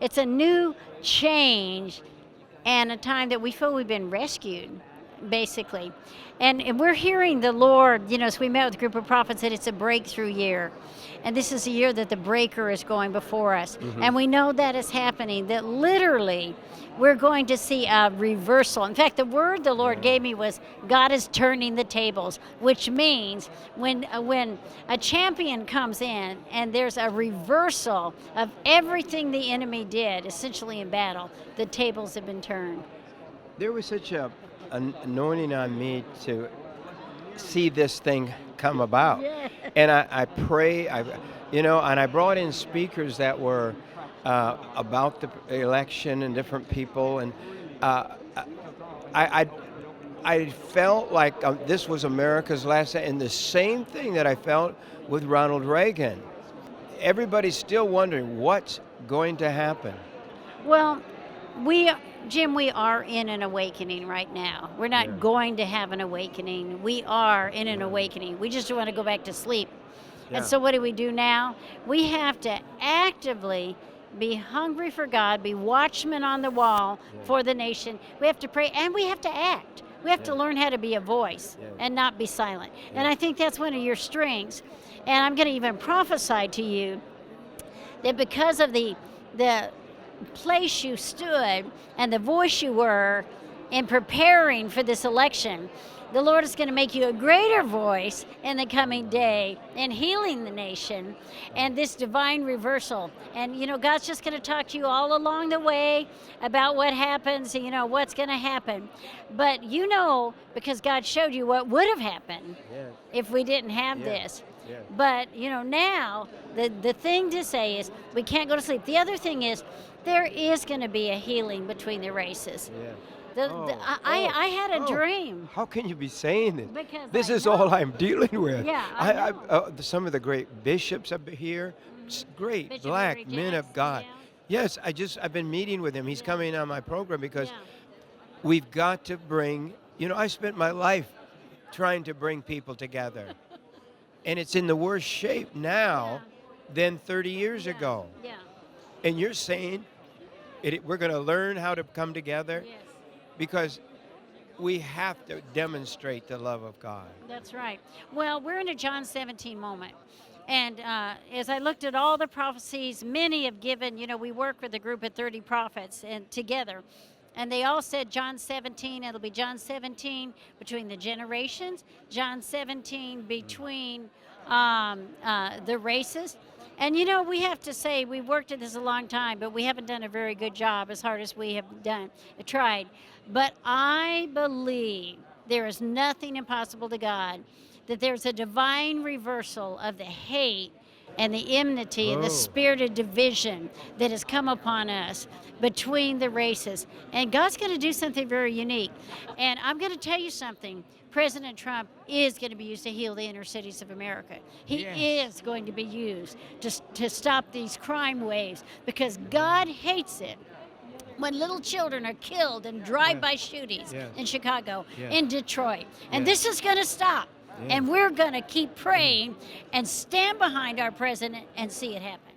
It's a new change and a time that we feel we've been rescued, basically. And we're hearing the Lord, as we met with a group of prophets, that it's a breakthrough year. And this is a year that the breaker is going before us. Mm-hmm. And we know that is happening, that literally we're going to see a reversal. In fact, the word the Lord gave me was God is turning the tables, which means when a champion comes in and there's a reversal of everything the enemy did, essentially in battle, the tables have been turned. There was such an anointing on me to see this thing come about. Yeah. And I pray, and I brought in speakers that were about the election and different people, and I felt like this was America's last, and the same thing that I felt with Ronald Reagan. Everybody's still wondering what's going to happen. Well, Jim, we are in an awakening right now. We're not going to have an awakening. We are in an awakening. We just want to go back to sleep. Yeah. And so what do we do now? We have to actively be hungry for God, be watchmen on the wall for the nation. We have to pray, and we have to act. We have to learn how to be a voice and not be silent. And I think that's one of your strengths. And I'm going to even prophesy to you that because of the place you stood and the voice you were in preparing for this election, the Lord is going to make you a greater voice in the coming day in healing the nation and this divine reversal. And, God's just going to talk to you all along the way about what happens, what's going to happen. But because God showed you what would have happened if we didn't have this. Yes. But, now the thing to say is we can't go to sleep. The other thing is there is going to be a healing between the races. Yeah. I had a dream. How can you be saying this? Because this I is know. all I'm dealing with. Yeah, I know. Some of the great bishops up here, great Bishop black Henry men of Jackson, God. yeah. Yes, I've been meeting with him. He's coming on my program because Yeah. we've got to bring. I spent my life trying to bring people together, and it's in the worse shape now than 30 years ago. Yeah. And you're saying we're going to learn how to come together. Yes. Because we have to demonstrate the love of God. That's right. Well, we're in a John 17 moment. And as I looked at all the prophecies, many have given, we work with a group of 30 prophets and together. And they all said John 17, it'll be John 17 between the generations, John 17 between the races. And we have to say, we've worked at this a long time, but we haven't done a very good job as hard as we have tried. But I believe there is nothing impossible to God, that there's a divine reversal of the hate and the enmity and the spirit of division that has come upon us between the races. And God's going to do something very unique. And I'm going to tell you something. President Trump is going to be used to heal the inner cities of America. He is going to be used to stop these crime waves because God hates it when little children are killed in drive-by shootings in Chicago, in Detroit. And this is going to stop. And we're going to keep praying and stand behind our president and see it happen.